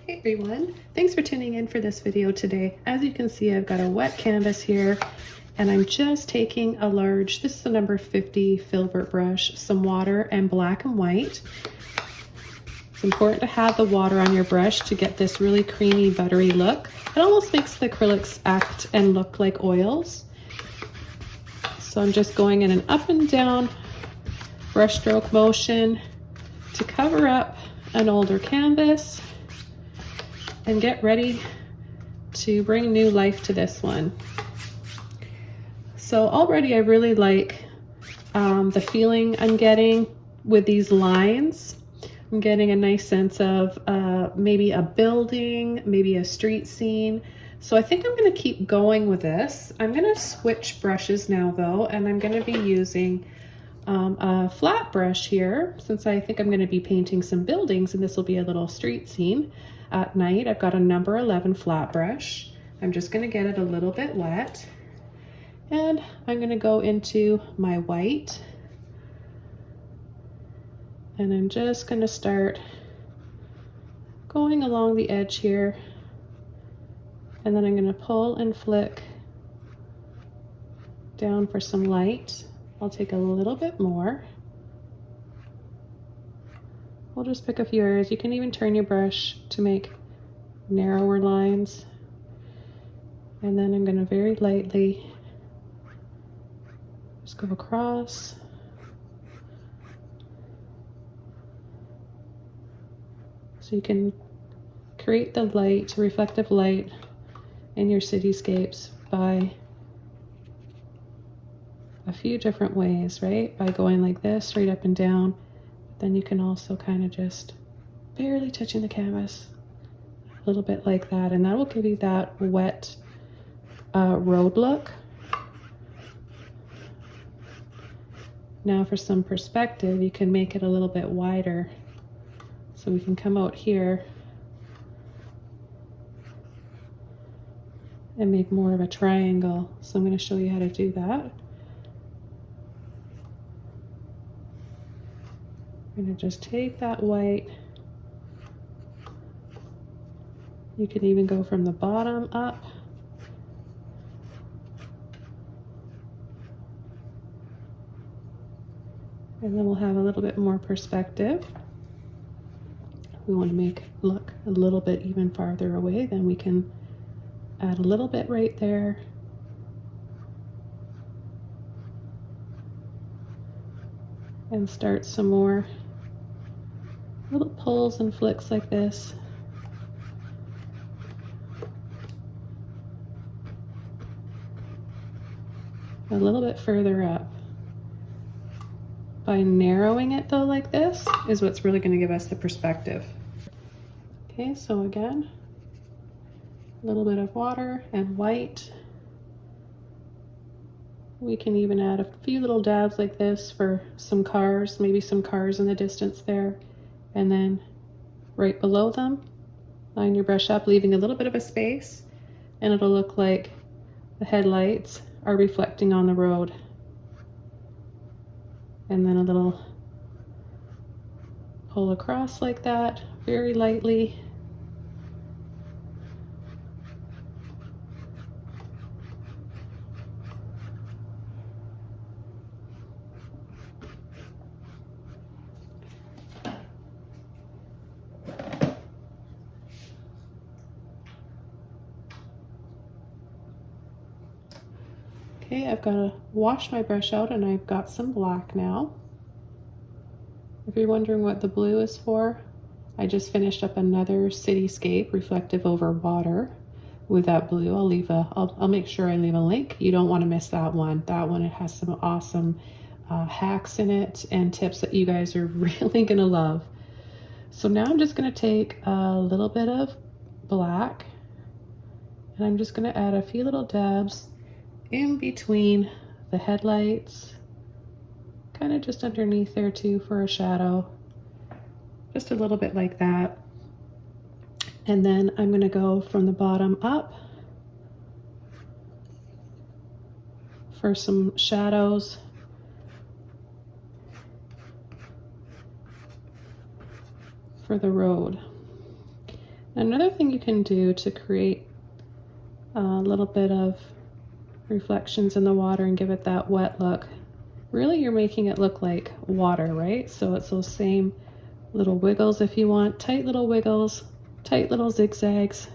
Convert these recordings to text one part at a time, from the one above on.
Hey everyone, thanks for tuning in for this video today. As you can see, I've got a wet canvas here and I'm just taking a large, this is the number 50 filbert brush, some water and black and white. It's important to have the water on your brush to get this really creamy, buttery look. It almost makes the acrylics act and look like oils. So I'm just going in an up and down brush stroke motion to cover up an older canvas and get ready to bring new life to this one. So already I really like the feeling I'm getting with these lines. I'm getting a nice sense of maybe a building, maybe a street scene. So I think I'm going to keep going with this. I'm going to switch brushes now though, and I'm going to be using a flat brush here since I think I'm going to be painting some buildings and this will be a little street scene at night. I've got a number 11 flat brush. I'm just going to get it a little bit wet and I'm going to go into my white and I'm just going to start going along the edge here, and then I'm going to pull and flick down for some light. I'll take a little bit more. We'll just pick a few areas. You can even turn your brush to make narrower lines. And then I'm going to very lightly just go across. So you can create the light, reflective light in your cityscapes by a few different ways, right? By going like this, straight up and down. Then you can also kind of just barely touching the canvas, a little bit like that, and that will give you that wet road look. Now for some perspective, you can make it a little bit wider. So we can come out here and make more of a triangle. So I'm going to show you how to do that. I'm going to just take that white. You can even go from the bottom up. And then we'll have a little bit more perspective. We want to make it look a little bit even farther away, then we can add a little bit right there. And start some more little pulls and flicks like this. A little bit further up. By narrowing it though like this is what's really going to give us the perspective. Okay, so again, a little bit of water and white. We can even add a few little dabs like this for some cars, maybe some cars in the distance there. And then right below them, line your brush up, leaving a little bit of a space, and it'll look like the headlights are reflecting on the road. And then a little pull across like that, very lightly. Okay, I've got to wash my brush out and I've got some black now. If you're wondering what the blue is for, I just finished up another cityscape reflective over water with that blue. I'll make sure I leave a link. You don't want to miss that one. That one, it has some awesome hacks in it and tips that you guys are really gonna love. So now I'm just gonna take a little bit of black and I'm just gonna add a few little dabs in between the headlights, kind of just underneath there too for a shadow, just a little bit like that. And then I'm going to go from the bottom up for some shadows. For the road. Another thing you can do to create a little bit of reflections in the water and give it that wet look, really you're making it look like water, right? So it's those same little wiggles if you want, tight little wiggles, tight little zigzags.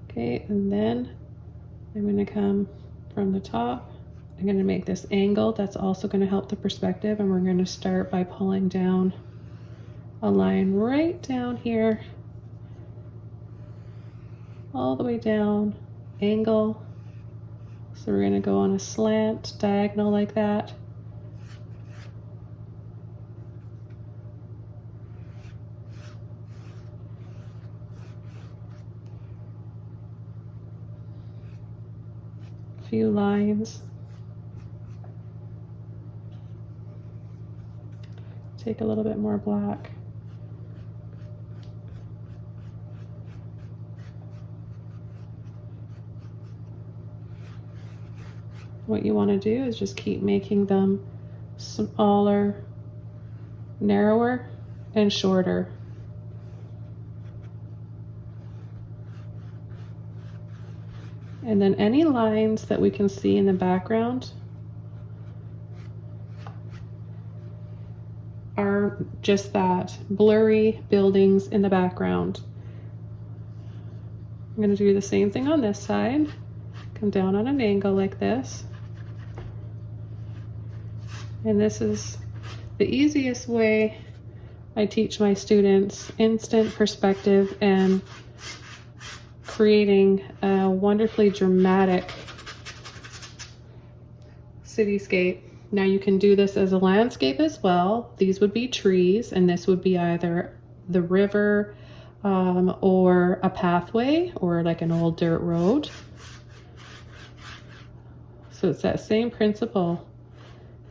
Okay, and then I'm going to come from the top. I'm going to make this angle. That's also going to help the perspective, and we're going to start by pulling down a line right down here, all the way down, angle. So we're going to go on a slant, diagonal like that. A few lines. Take a little bit more black. What you want to do is just keep making them smaller, narrower, and shorter. And then any lines that we can see in the background are just that, blurry buildings in the background. I'm going to do the same thing on this side. Come down on an angle like this. And this is the easiest way I teach my students instant perspective and creating a wonderfully dramatic cityscape. Now you can do this as a landscape as well. These would be trees, and this would be either the river or a pathway or like an old dirt road. So it's that same principle,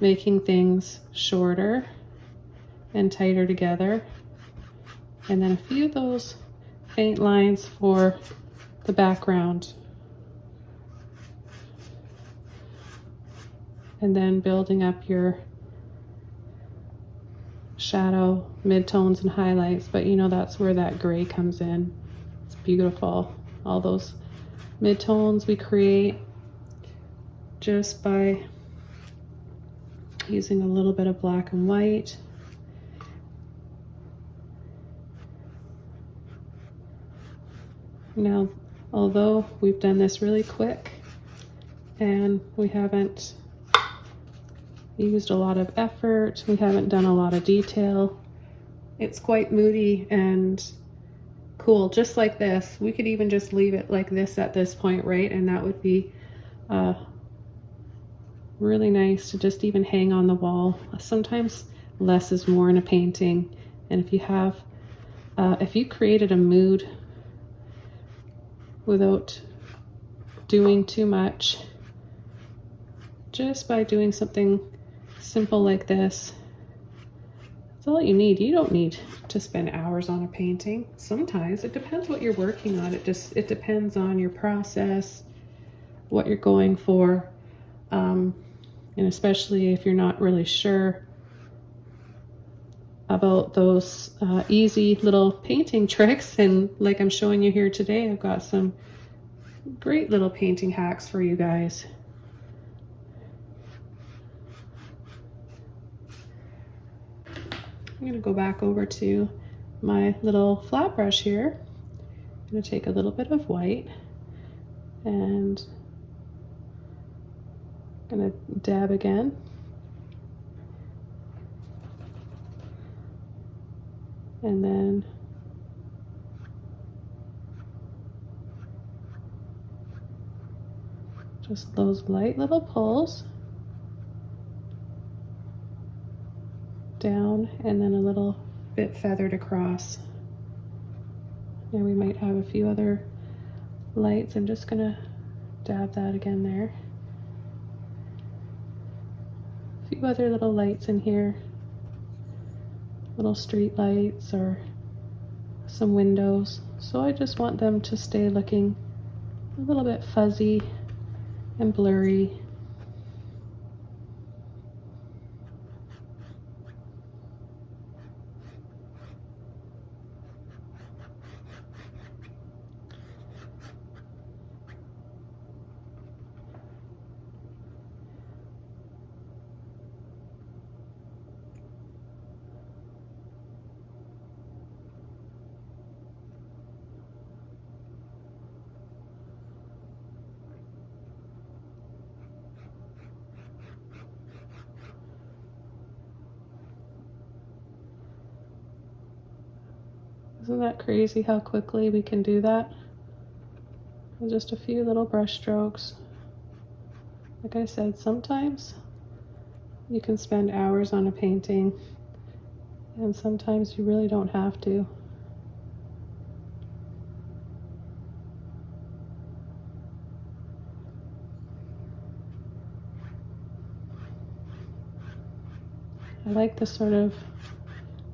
making things shorter and tighter together. And then a few of those faint lines for the background. And then building up your shadow, midtones, and highlights. But you know, that's where that gray comes in. It's beautiful. All those midtones we create just by using a little bit of black and white. Now, although we've done this really quick and we haven't used a lot of effort, we haven't done a lot of detail, it's quite moody and cool, just like this. We could even just leave it like this at this point, right? And that would be really nice to just even hang on the wall. Sometimes less is more in a painting. And if you have, if you created a mood without doing too much, just by doing something simple like this, that's all you need. You don't need to spend hours on a painting. Sometimes it depends what you're working on. It depends on your process, what you're going for, and especially if you're not really sure about those easy little painting tricks. And like I'm showing you here today, I've got some great little painting hacks for you guys. I'm going to go back over to my little flat brush here. I'm going to take a little bit of white and I'm going to dab again. And then just those light little pulls down and then a little bit feathered across. Now we might have a few other lights. I'm just gonna dab that again there. A few other little lights in here, little street lights or some windows. So I just want them to stay looking a little bit fuzzy and blurry. Isn't that crazy how quickly we can do that with just a few little brush strokes? Like I said, sometimes you can spend hours on a painting, and sometimes you really don't have to. I like the sort of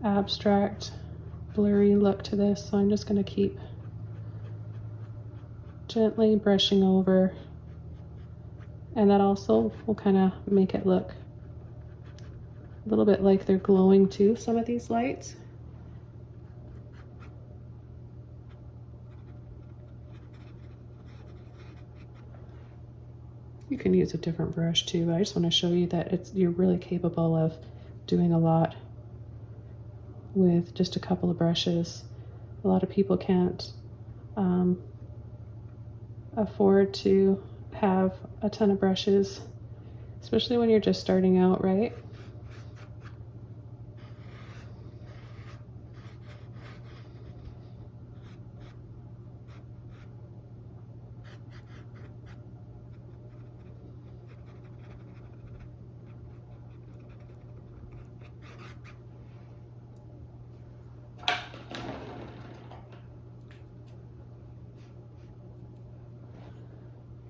abstract, blurry look to this, so I'm just going to keep gently brushing over, and that also will kind of make it look a little bit like they're glowing too, some of these lights. You can use a different brush too, but I just want to show you that you're really capable of doing a lot with just a couple of brushes. A lot of people can't afford to have a ton of brushes, especially when you're just starting out, right?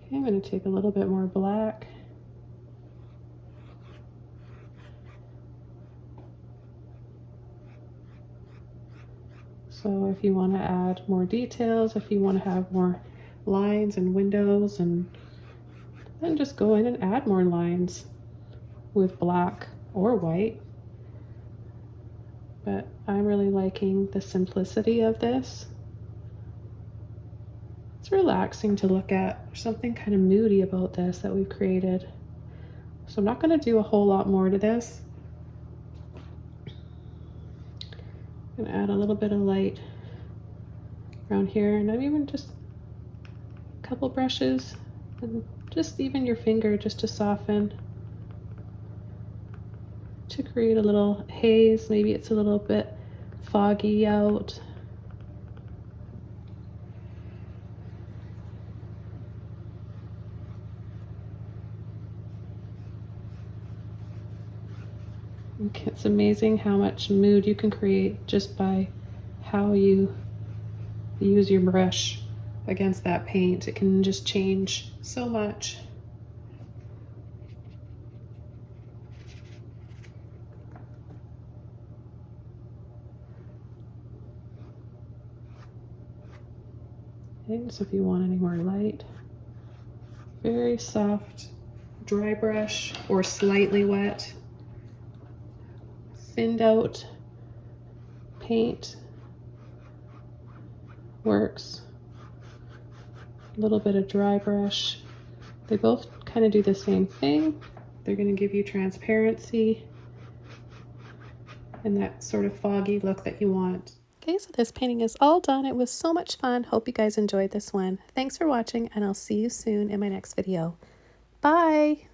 Okay, I'm going to take a little bit more black. So if you want to add more details, if you want to have more lines and windows, and then just go in and add more lines with black or white. But I'm really liking the simplicity of this. It's relaxing to look at. There's something kind of moody about this that we've created. So I'm not going to do a whole lot more to this. I'm going to add a little bit of light around here, and I'm even just a couple brushes, and just even your finger just to soften, to create a little haze. Maybe it's a little bit foggy out. It's amazing how much mood you can create just by how you use your brush against that paint. It can just change so much. Okay, so if you want any more light, very soft dry brush or slightly wet, thinned out paint works. A little bit of dry brush. They both kind of do the same thing. They're going to give you transparency and that sort of foggy look that you want. Okay, so this painting is all done. It was so much fun. Hope you guys enjoyed this one. Thanks for watching, and I'll see you soon in my next video. Bye!